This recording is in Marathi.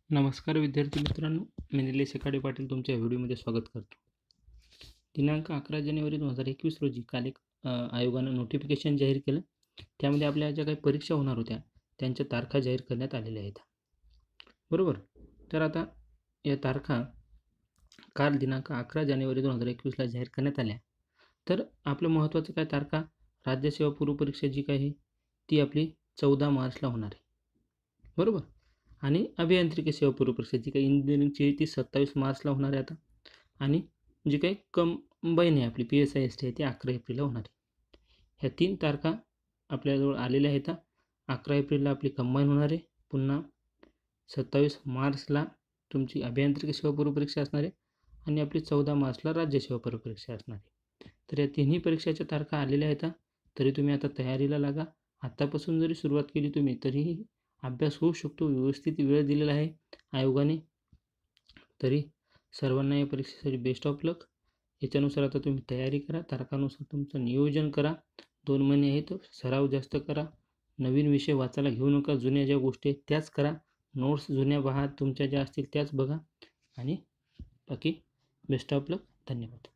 नमस्कार विद्यार्थी मित्रांनो, मी निलेश एकाडे पाटील तुमच्या व्हिडिओमध्ये स्वागत करतो. दिनांक 11 जानेवारी 2021 रोजी काल एक आयोगानं नोटिफिकेशन जाहीर केलं. त्यामध्ये आपल्या ज्या काही परीक्षा होणार होत्या त्यांच्या तारखा जाहीर करण्यात आलेल्या आहेत. बरोबर. तर आता या तारखा काल दिनांक 11 जानेवारी 2021ला जाहीर करण्यात आल्या. तर आपलं महत्त्वाचं काय, तारखा राज्यसेवा पूर्व परीक्षा जी काही ती आपली 14 मार्चला होणार आहे. बरोबर. आणि अभियांत्रिकी सेवा पूर्व परीक्षा जी काही इंजिनिअरिंगची ती 27 मार्चला होणार आहे आता. आणि जी काही कंबाईन आहे आपली PSIST आहे ती 11 एप्रिलला होणार आहे. ह्या 3 तारखा आपल्याजवळ आलेल्या आहेत. 11 एप्रिलला आपली कंबाईन होणार आहे. पुन्हा 27 मार्चला तुमची अभियांत्रिकी सेवा पूर्व परीक्षा असणार आहे आणि आपली 14 मार्चला राज्यसेवा पूर्व परीक्षा असणार आहे. तर या तिन्ही परीक्षाच्या तारखा आलेल्या आहेत. तरी तुम्ही आता तयारीला लागा. आत्तापासून जरी सुरुवात केली तुम्ही तरीही अभ्यास होऊ शकतो. व्यवस्थित वेळ दिलेला आहे आयोगाने. तरी सर्वांना या परीक्षेसाठी बेस्ट ऑफ लक. याच्यानुसार आता तुम्ही तयारी करा, तारखानुसार तुमचं नियोजन करा. 2 महिने आहेत, सराव जास्त करा. नवीन विषय वाचायला घेऊ नका. जुन्या ज्या गोष्टी आहेत त्याच करा. नोट्स जुन्या पहा, तुमच्या ज्या असतील त्याच बघा. आणि बाकी बेस्ट ऑफ लक. धन्यवाद.